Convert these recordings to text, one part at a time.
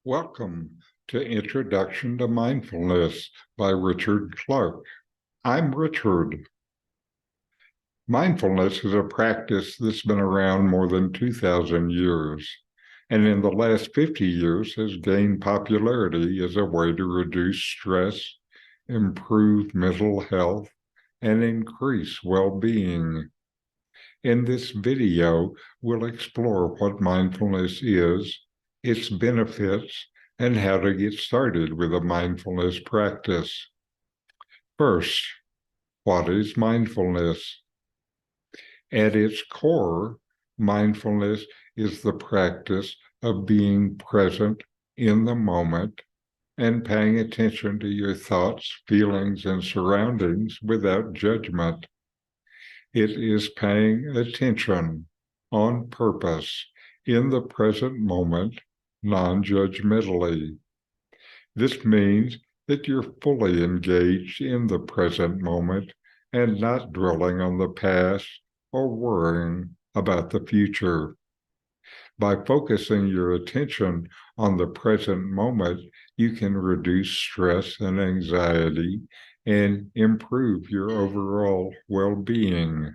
Welcome to Introduction to Mindfulness by Richard Clarke. I'm Richard. Mindfulness is a practice that's been around more than 2,000 years, and in the last 50 years has gained popularity as a way to reduce stress, improve mental health, and increase well-being. In this video, we'll explore what mindfulness is, its benefits, and how to get started with a mindfulness practice. First, what is mindfulness? At its core, mindfulness is the practice of being present in the moment and paying attention to your thoughts, feelings, and surroundings without judgment. It is paying attention on purpose in the present moment, non-judgmentally. This means that you're fully engaged in the present moment and not dwelling on the past or worrying about the future. By focusing your attention on the present moment, you can reduce stress and anxiety and improve your overall well-being.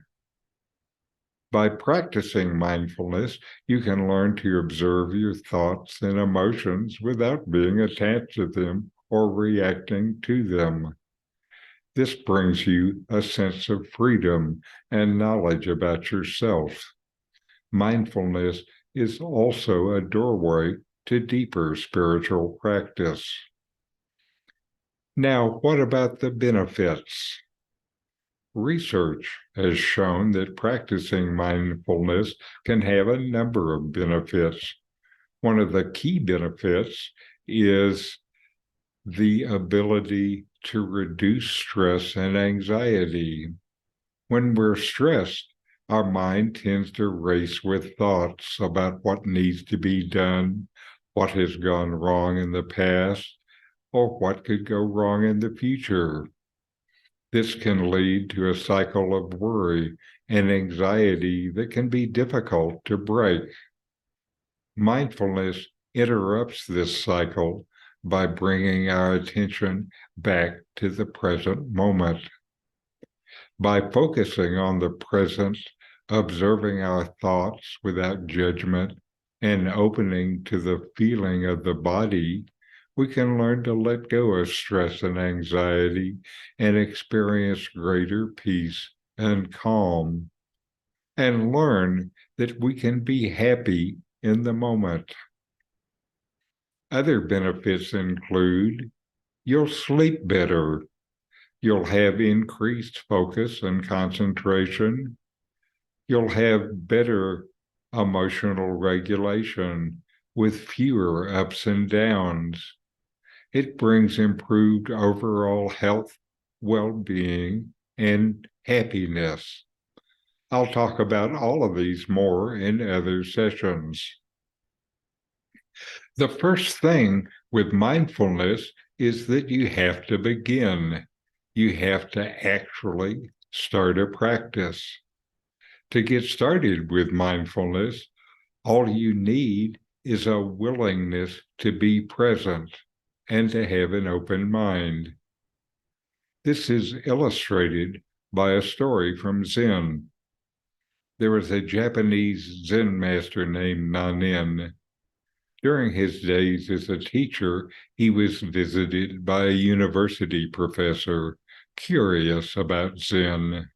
By practicing mindfulness, you can learn to observe your thoughts and emotions without being attached to them or reacting to them. This brings you a sense of freedom and knowledge about yourself. Mindfulness is also a doorway to deeper spiritual practice. Now, what about the benefits? Research has shown that practicing mindfulness can have a number of benefits. One of the key benefits is the ability to reduce stress and anxiety. When we're stressed, our mind tends to race with thoughts about what needs to be done, what has gone wrong in the past, or what could go wrong in the future. This can lead to a cycle of worry and anxiety that can be difficult to break. Mindfulness interrupts this cycle by bringing our attention back to the present moment. By focusing on the present, observing our thoughts without judgment, and opening to the feeling of the body, we can learn to let go of stress and anxiety and experience greater peace and calm, and learn that we can be happy in the moment. Other benefits include you'll sleep better, you'll have increased focus and concentration, you'll have better emotional regulation with fewer ups and downs. It brings improved overall health, well-being, and happiness. I'll talk about all of these more in other sessions. The first thing with mindfulness is that you have to begin. You have to actually start a practice. To get started with mindfulness, all you need is a willingness to be present and to have an open mind. This is illustrated by a story from Zen. There was a Japanese Zen master named Nanin. During his days as a teacher, he was visited by a university professor curious about Zen.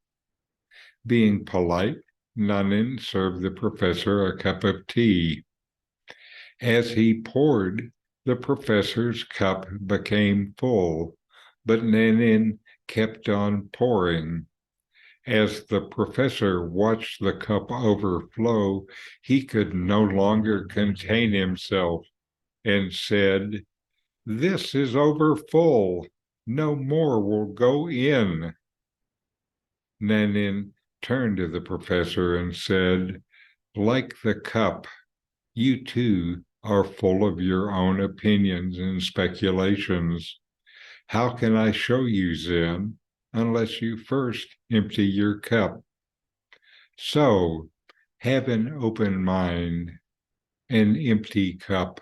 Being polite, Nanin served the professor a cup of tea. As he poured, the professor's cup became full, but Nanin kept on pouring. As the professor watched the cup overflow, he could no longer contain himself and said, "This is overfull. No more will go in." Nanin turned to the professor and said, "Like the cup, you too are full of your own opinions and speculations. How can I show you Zen unless you first empty your cup? So have an open mind, an empty cup."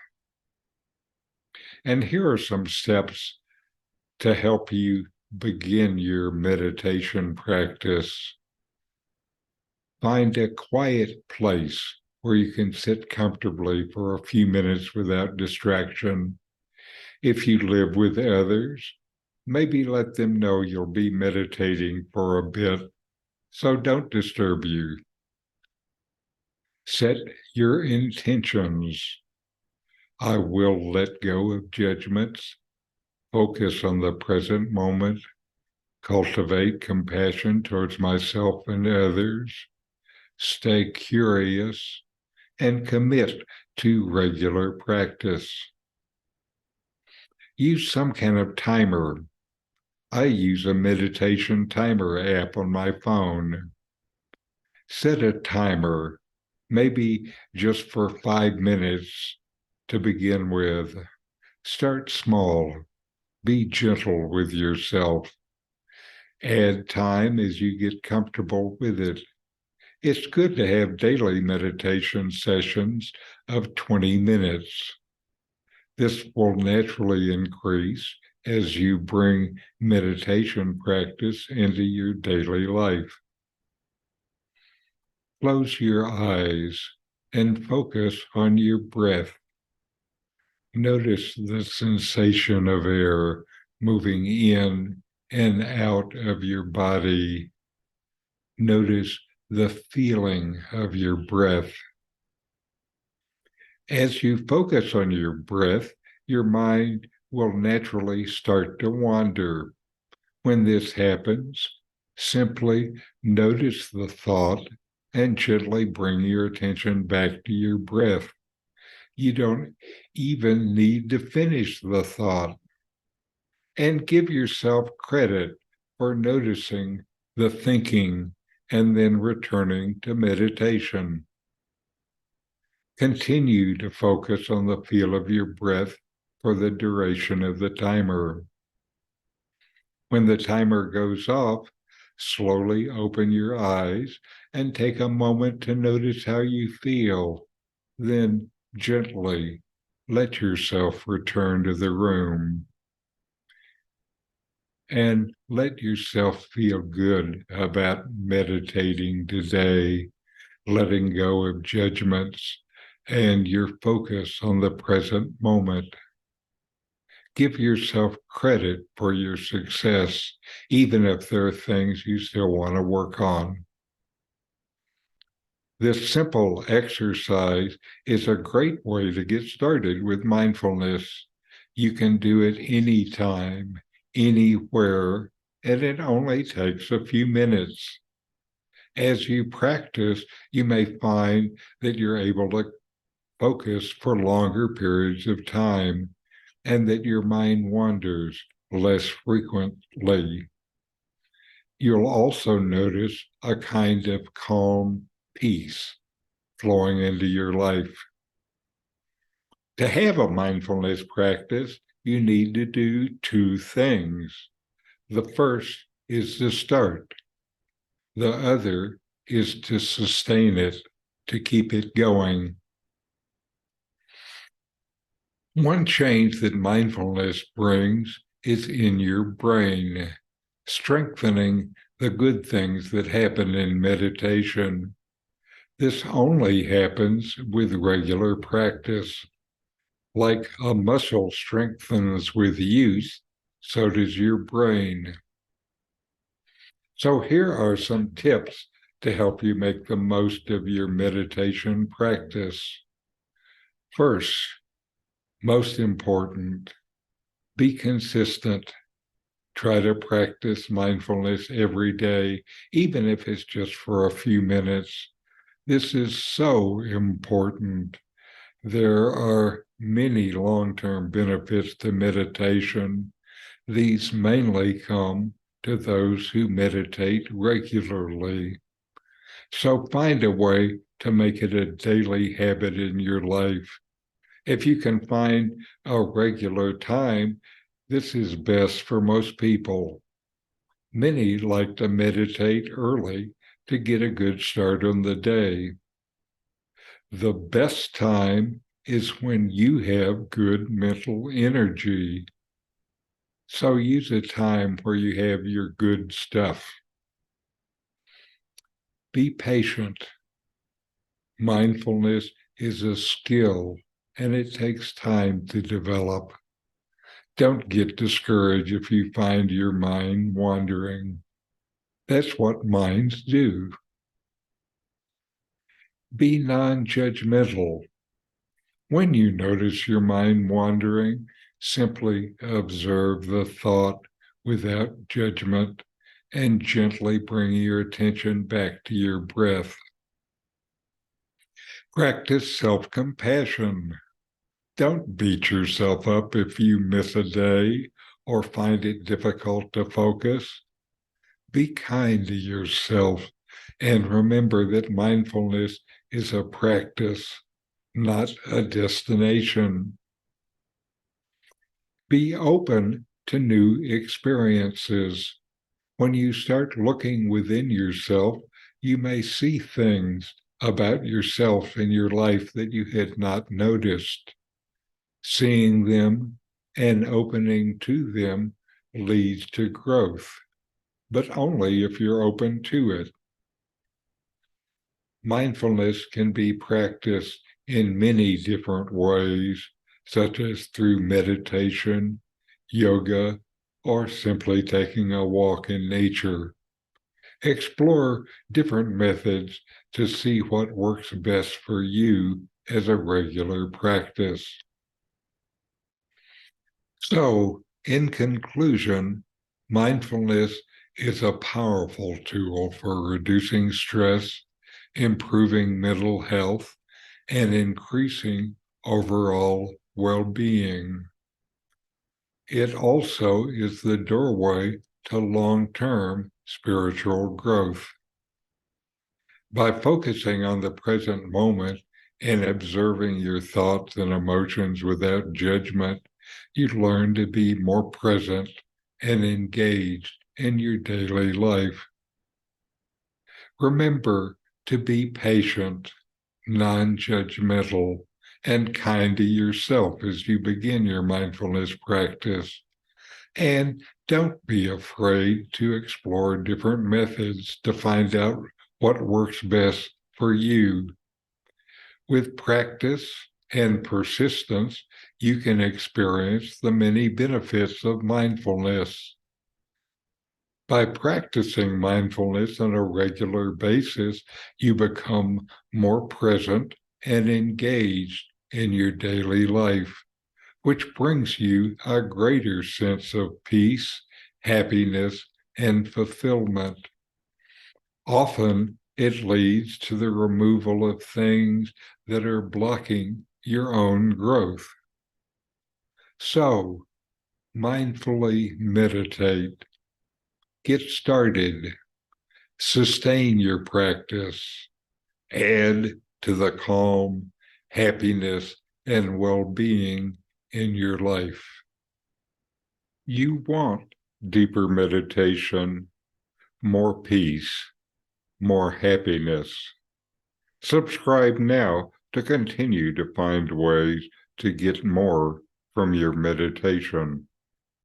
And here are some steps to help you begin your meditation practice. Find a quiet place where you can sit comfortably for a few minutes without distraction. If you live with others, maybe let them know you'll be meditating for a bit, so don't disturb you. Set your intentions. I will let go of judgments, focus on the present moment, cultivate compassion towards myself and others, stay curious, and commit to regular practice. Use some kind of timer. I use a meditation timer app on my phone. Set a timer, maybe just for 5 minutes to begin with. Start small. Be gentle with yourself. Add time as you get comfortable with it. It's good to have daily meditation sessions of 20 minutes. This will naturally increase as you bring meditation practice into your daily life. Close your eyes and focus on your breath. Notice the sensation of air moving in and out of your body. Notice the feeling of your breath. As you focus on your breath, your mind will naturally start to wander. When this happens, simply notice the thought and gently bring your attention back to your breath. You don't even need to finish the thought. And give yourself credit for noticing the thinking and then returning to meditation. Continue to focus on the feel of your breath for the duration of the timer. When the timer goes off, slowly open your eyes and take a moment to notice how you feel. Then gently let yourself return to the room and let yourself feel good about meditating today, letting go of judgments and your focus on the present moment. Give yourself credit for your success, even if there are things you still want to work on. This simple exercise is a great way to get started with mindfulness. You can do it anytime, anywhere, and it only takes a few minutes. As you practice, you may find that you're able to focus for longer periods of time and that your mind wanders less frequently. You'll also notice a kind of calm peace flowing into your life. To have a mindfulness practice, you need to do two things. The first is to start. The other is to sustain it, to keep it going. One change that mindfulness brings is in your brain, strengthening the good things that happen in meditation. This only happens with regular practice. Like a muscle strengthens with use, so does your brain. So here are some tips to help you make the most of your meditation practice. First, most important, be consistent. Try to practice mindfulness every day, even if it's just for a few minutes. This is so important. There are many long-term benefits to meditation. These mainly come to those who meditate regularly. So find a way to make it a daily habit in your life. If you can find a regular time, this is best for most people. Many like to meditate early to get a good start on the day. The best time is when you have good mental energy. So use a time where you have your good stuff. Be patient. Mindfulness is a skill and it takes time to develop. Don't get discouraged if you find your mind wandering. That's what minds do. Be non-judgmental. When you notice your mind wandering, simply observe the thought without judgment and gently bring your attention back to your breath. Practice self-compassion. Don't beat yourself up if you miss a day or find it difficult to focus. Be kind to yourself and remember that mindfulness is a practice, not a destination. Be open to new experiences. When you start looking within yourself, you may see things about yourself in your life that you had not noticed. Seeing them and opening to them leads to growth, but only if you're open to it. Mindfulness can be practiced in many different ways, such as through meditation, yoga, or simply taking a walk in nature. Explore different methods to see what works best for you as a regular practice. So, in conclusion, mindfulness is a powerful tool for reducing stress, improving mental health, and increasing overall well-being. It also is the doorway to long-term spiritual growth. By focusing on the present moment and observing your thoughts and emotions without judgment, you learn to be more present and engaged in your daily life. Remember to be patient, non-judgmental, and kind to yourself as you begin your mindfulness practice. And don't be afraid to explore different methods to find out what works best for you. With practice and persistence, you can experience the many benefits of mindfulness. By practicing mindfulness on a regular basis, you become more present and engaged in your daily life, which brings you a greater sense of peace, happiness, and fulfillment. Often, it leads to the removal of things that are blocking your own growth. So, mindfully meditate, get started, sustain your practice, add to the calm, happiness, and well-being in your life. You want deeper meditation, more peace, more happiness. Subscribe now to continue to find ways to get more from your meditation.